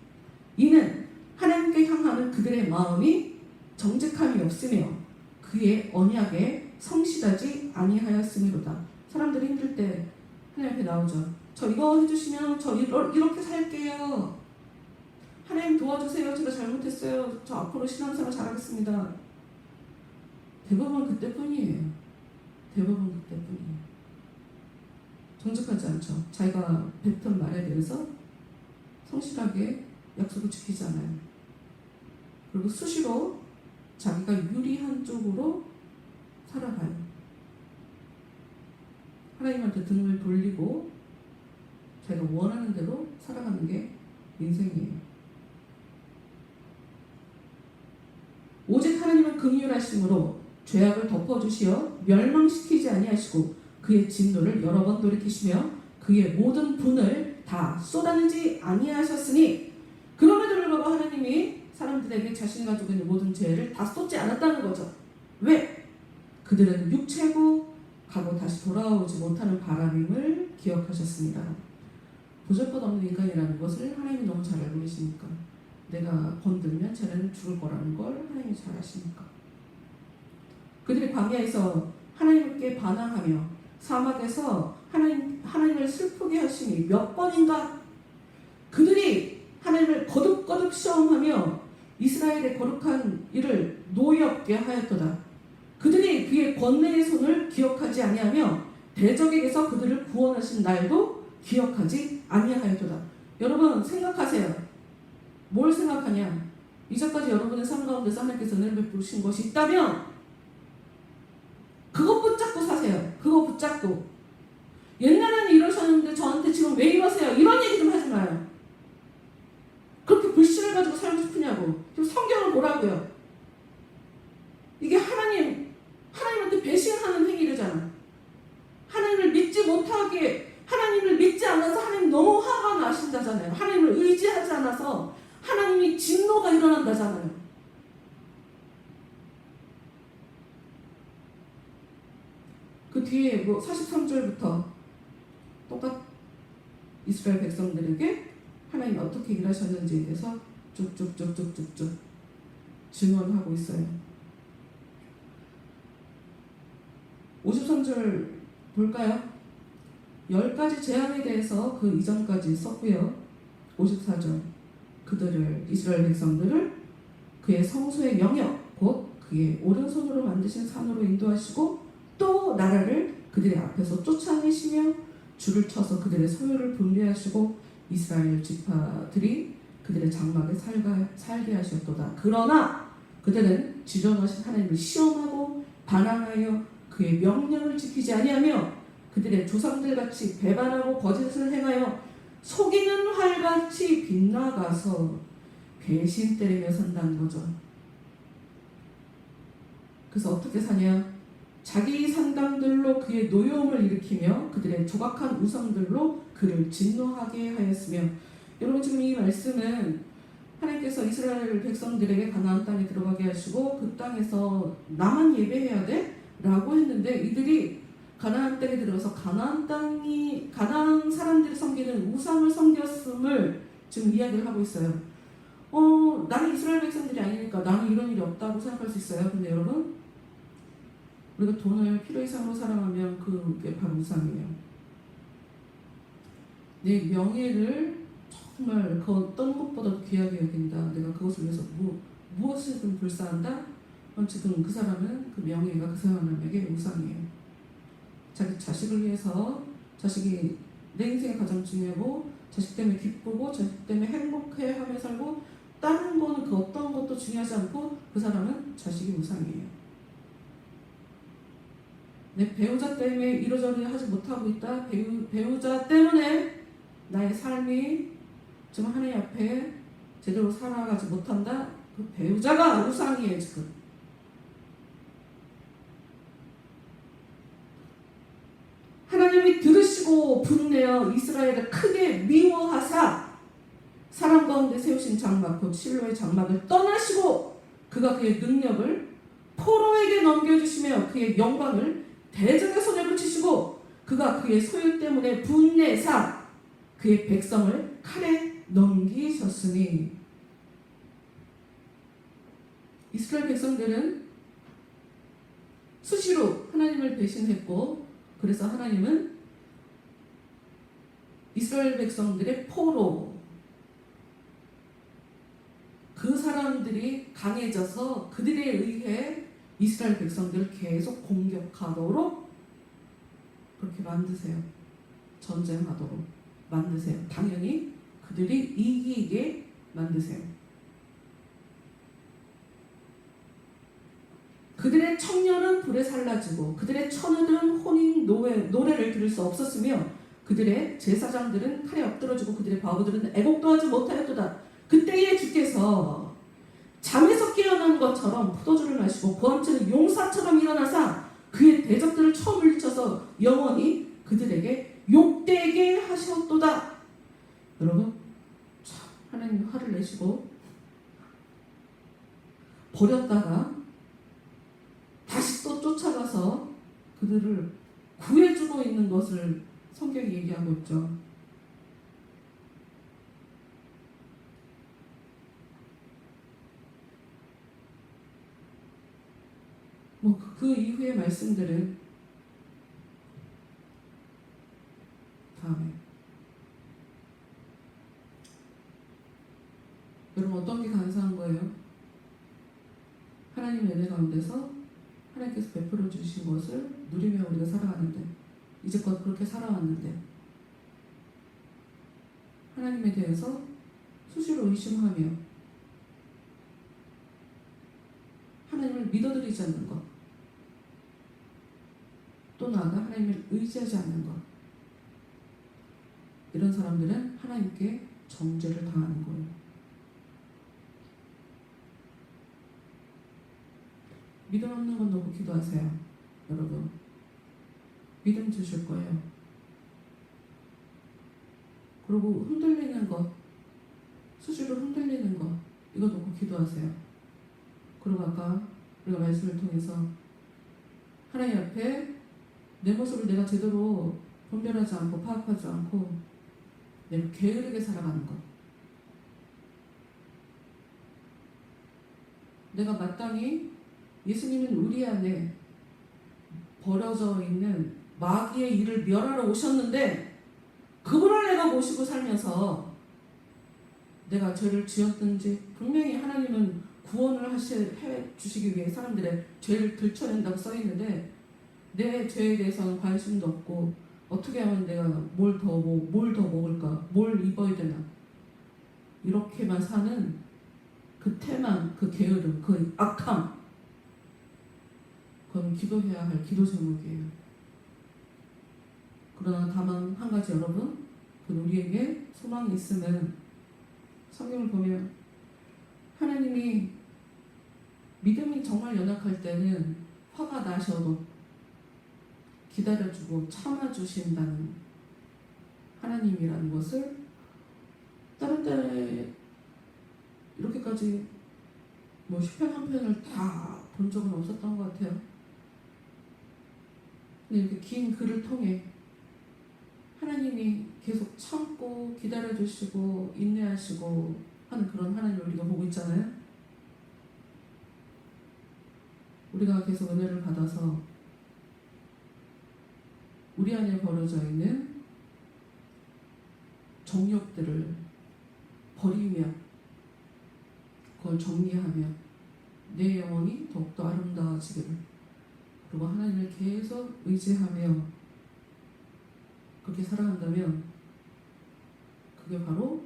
Speaker 1: 이는 하나님께 향하는 그들의 마음이 정직함이 없으며 그의 언약에 성실하지 아니하였음이로다. 사람들이 힘들 때 하나님 앞에 나오죠. 저 이거 해주시면 저 이렇게 살게요. 하나님 도와주세요. 제가 잘못했어요. 저 앞으로 신앙생활 잘하겠습니다. 대부분 그때뿐이에요. 대부분 그때뿐이에요. 정직하지 않죠. 자기가 뱉은 말에 대해서 성실하게 약속을 지키지 않아요. 그리고 수시로 자기가 유리한 쪽으로 살아가요. 하나님한테 등을 돌리고 자기가 원하는 대로 살아가는 게 인생이에요. 오직 하나님은 긍휼하심으로 죄악을 덮어주시어 멸망시키지 아니하시고 그의 진노를 여러 번 돌이키시며 그의 모든 분을 다 쏟아내지 아니하셨으니 그럼에도 불구하고 하나님이 사람들에게 자신이 가지고 있는 모든 죄를 다 쏟지 않았다는 거죠. 왜? 그들은 육체고 가고 다시 돌아오지 못하는 바람임을 기억하셨습니다. 보잘것 없는 인간이라는 것을 하나님이 너무 잘 알고 계시니까, 내가 건들면 쟤는 죽을 거라는 걸 하나님이 잘 아시니까. 그들이 광야에서 하나님께 반항하며 사막에서 하나님을 슬프게 하시니 몇 번인가 그들이 하나님을 거듭거듭 시험하며 이스라엘의 거룩한 일을 노엽게 하였도다. 그들이 그의 권능의 손을 기억하지 아니하며 대적에게서 그들을 구원하신 날도 기억하지 아니하였도다. 여러분 생각하세요. 뭘 생각하냐? 이제까지 여러분의 삶 가운데서 하나님께서 은혜를 베푸신 것이 있다면 그거 붙잡고 사세요. 그거 붙잡고 옛날에는 이러셨는데 저한테 지금 왜 이러세요? 이런 얘기 좀 하지 마요. 그렇게 불신을 가지고 살고 싶으냐고. 지금 성경을 보라고요. 이게 하나님한테 배신하는 행위잖아. 하나님을 믿지 못하게, 하나님을 믿지 않아서 하나님 너무 화가 나신다잖아요. 하나님을 의지하지 않아서 하나님이 진노가 일어난다잖아요. 그 뒤에 43절부터 똑같 이스라엘 백성들에게 하나님이 어떻게 일하셨는지에 대해서 쭉쭉쭉쭉쭉쭉 증언하고 있어요. 53절 볼까요? 10가지 재앙에 대해서 그 이전까지 썼고요. 54절 그들을, 이스라엘 백성들을 그의 성소의 영역 곧 그의 오른손으로 만드신 산으로 인도하시고 또 나라를 그들의 앞에서 쫓아내시며 줄을 쳐서 그들의 소유를 분배하시고 이스라엘 지파들이 그들의 장막에 살게 하셨도다. 그러나 그들은 지존하신 하나님을 시험하고 반항하여 그의 명령을 지키지 아니하며 그들의 조상들같이 배반하고 거짓을 행하여 속이는 활같이 빗나가서 배신 때리며 산다는 거죠. 그래서 어떻게 사냐? 자기 산당들로 그의 노여움을 일으키며 그들의 조각한 우상들로 그를 진노하게 하였으며, 여러분 지금 이 말씀은 하나님께서 이스라엘 백성들에게 가나안 땅에 들어가게 하시고 그 땅에서 나만 예배해야 돼? 라고 했는데 이들이 가나안 땅에 들어가서 가나안 사람들이 섬기는 우상을 섬겼음을 지금 이야기를 하고 있어요. 나는 이스라엘 백성들이 아니니까 나는 이런 일이 없다고 생각할 수 있어요. 근데 여러분, 우리가 돈을 필요 이상으로 사랑하면 그게 바로 우상이에요. 내 명예를 정말 그 어떤 것보다도 귀하게 여긴다. 내가 그것을 위해서 무엇이든 불사한다. 지금 그 사람은, 그 명예가 그 사람에게 우상이에요. 자기 자식을 위해서, 자식이 내 인생에 가장 중요하고 자식 때문에 기쁘고 자식 때문에 행복해하며 살고 다른 거는 그 어떤 것도 중요하지 않고 그 사람은 자식이 우상이에요. 내 배우자 때문에 이러저러 하지 못하고 있다. 배우자 때문에 나의 삶이 지금 하나님 앞에 제대로 살아가지 못한다. 그 배우자가 우상이에요 지금. 하나님이 들으시고 분내어 이스라엘을 크게 미워하사 사람 가운데 세우신 장막 곧 실로의 장막을 떠나시고 그가 그의 능력을 포로에게 넘겨주시며 그의 영광을 대적의 손에 붙이시고 그가 그의 소유 때문에 분내사 그의 백성을 칼에 넘기셨으니. 이스라엘 백성들은 수시로 하나님을 배신했고 그래서 하나님은 이스라엘 백성들의 포로, 그 사람들이 강해져서 그들에 의해 이스라엘 백성들을 계속 공격하도록 그렇게 만드세요. 전쟁하도록 만드세요. 당연히 그들이 이기게 만드세요. 그들의 청년은 불에 살라지고 그들의 처녀들은 혼인 노래를 들을 수 없었으며 그들의 제사장들은 칼에 엎드러지고 그들의 바보들은 애곡도 하지 못하였도다. 그때에 주께서 잠에서 깨어난 것처럼 포도주를 마시고 보암처럼 용사처럼 일어나사 그의 대적들을 처음 물리쳐서 영원히 그들에게 욕되게 하셨도다. 여러분, 참 하나님 화를 내시고 버렸다가 다시 또 쫓아가서 그들을 구해주고 있는 것을 성경이 얘기하고 있죠. 그 이후의 말씀들은 다음에. 여러분 어떤 게 감사한 거예요? 하나님의 은혜 가운데서 하나님께서 베풀어 주신 것을 누리며 우리가 살아가는데, 이제껏 그렇게 살아왔는데 하나님에 대해서 수시로 의심하며 하나님을 믿어드리지 않는 것, 또 나아가 하나님을 의지하지 않는 것, 이런 사람들은 하나님께 정죄를 당하는 거예요. 믿음 없는 건 놓고 기도하세요. 여러분 믿음 주실 거예요. 그리고 흔들리는 것, 수시로 흔들리는 것, 이거 놓고 기도하세요. 그리고 아까 우리가 말씀을 통해서 하나님 앞에 내 모습을 내가 제대로 분별하지 않고 파악하지 않고 내가 게으르게 살아가는 것, 내가 마땅히 예수님은 우리 안에 버려져 있는 마귀의 일을 멸하러 오셨는데 그분을 내가 모시고 살면서 내가 죄를 지었든지, 분명히 하나님은 구원을 해 주시기 위해 사람들의 죄를 들춰낸다고 써있는데 내 죄에 대해서는 관심도 없고 어떻게 하면 내가 뭘 더 먹을까, 뭘 입어야 되나, 이렇게만 사는 그 태만, 그 게으름, 그 악함, 그건 기도해야 할 기도 제목이에요. 그러나 다만 한 가지 여러분, 그 우리에게 소망이 있으면 성경을 보면 하나님이 믿음이 정말 연약할 때는 화가 나셔도 기다려주고 참아주신다는 하나님이라는 것을 다른 때 이렇게까지 뭐 시편 한 편을 다 본 적은 없었던 것 같아요. 근데 이렇게 긴 글을 통해 하나님이 계속 참고 기다려주시고 인내하시고 하는 그런 하나님을 우리가 보고 있잖아요. 우리가 계속 은혜를 받아서 우리 안에 벌어져 있는 정욕들을 버리며 그걸 정리하며 내 영혼이 더욱더 아름다워지기를, 그리고 하나님을 계속 의지하며 그렇게 살아간다면 그게 바로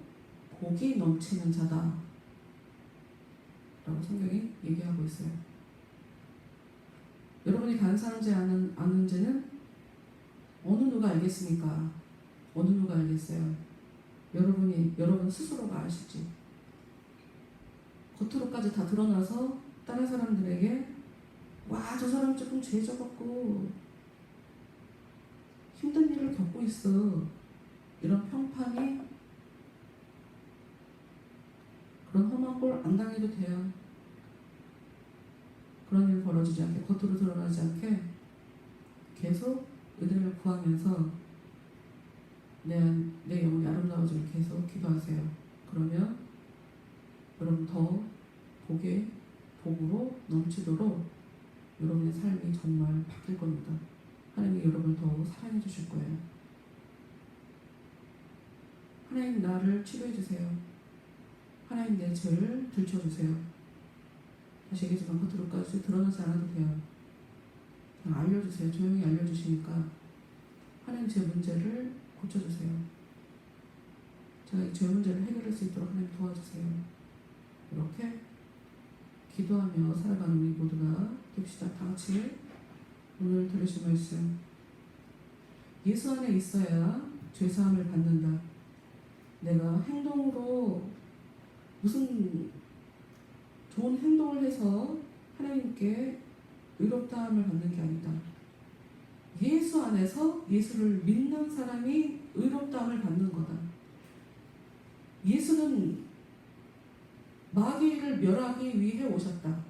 Speaker 1: 복이 넘치는 자다 라고 성경이 얘기하고 있어요. 여러분이 감사한지 아는지는 어느 누가 알겠습니까? 어느 누가 알겠어요? 여러분 스스로가 아시지. 겉으로까지 다 드러나서 다른 사람들에게 와, 저 사람 조금 죄 적었고 힘든 일을 겪고 있어, 이런 평판이, 그런 험한 꼴 안 당해도 돼요. 그런 일 벌어지지 않게, 겉으로 드러나지 않게 계속 은혜를 구하면서 내 영혼이 아름다워지길 계속 기도하세요. 그러면 여러분 더 복으로 넘치도록 여러분의 삶이 정말 바뀔 겁니다. 하나님이 여러분을 더 사랑해 주실 거예요. 하나님 나를 치료해 주세요. 하나님 내 죄를 들춰주세요. 다시 얘기지만 겉으로까지 드러나지 않아도 돼요. 그냥 알려주세요. 조용히 알려주시니까 하나님 제 문제를 고쳐주세요. 제가 이 죄 문제를 해결할 수 있도록 하나님 도와주세요. 이렇게 기도하며 살아가는 우리 모두가 됩시다. 다 같이 오늘 들으신 말씀, 예수 안에 있어야 죄사함을 받는다. 내가 행동으로 무슨 좋은 행동을 해서 하나님께 의롭다함을 받는 게 아니다. 예수 안에서 예수를 믿는 사람이 의롭다함을 받는 거다. 예수는 마귀의 일을 멸하기 위해 오셨다.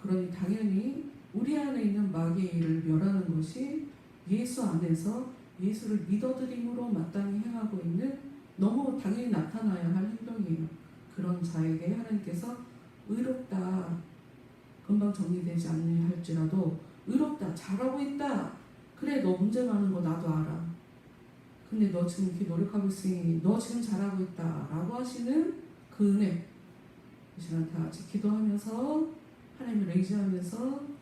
Speaker 1: 그러니 당연히 우리 안에 있는 마귀의 일을 멸하는 것이 예수 안에서 예수를 믿어드림으로 마땅히 행하고 있는, 너무 당연히 나타나야 할 행동이에요. 그런 자에게 하나님께서 의롭다, 금방 정리되지 않느냐 할지라도 의롭다, 잘하고 있다, 그래 너 문제 많은 거 나도 알아, 근데 너 지금 이렇게 노력하고 있으니 너 지금 잘하고 있다 라고 하시는 그 은혜, 이 시간 다 같이 기도하면서 하나님을 의지하면서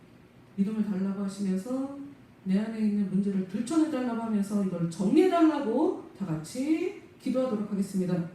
Speaker 1: 믿음을 달라고 하시면서 내 안에 있는 문제를 들춰내달라고 하면서 이걸 정리해달라고 다 같이 기도하도록 하겠습니다.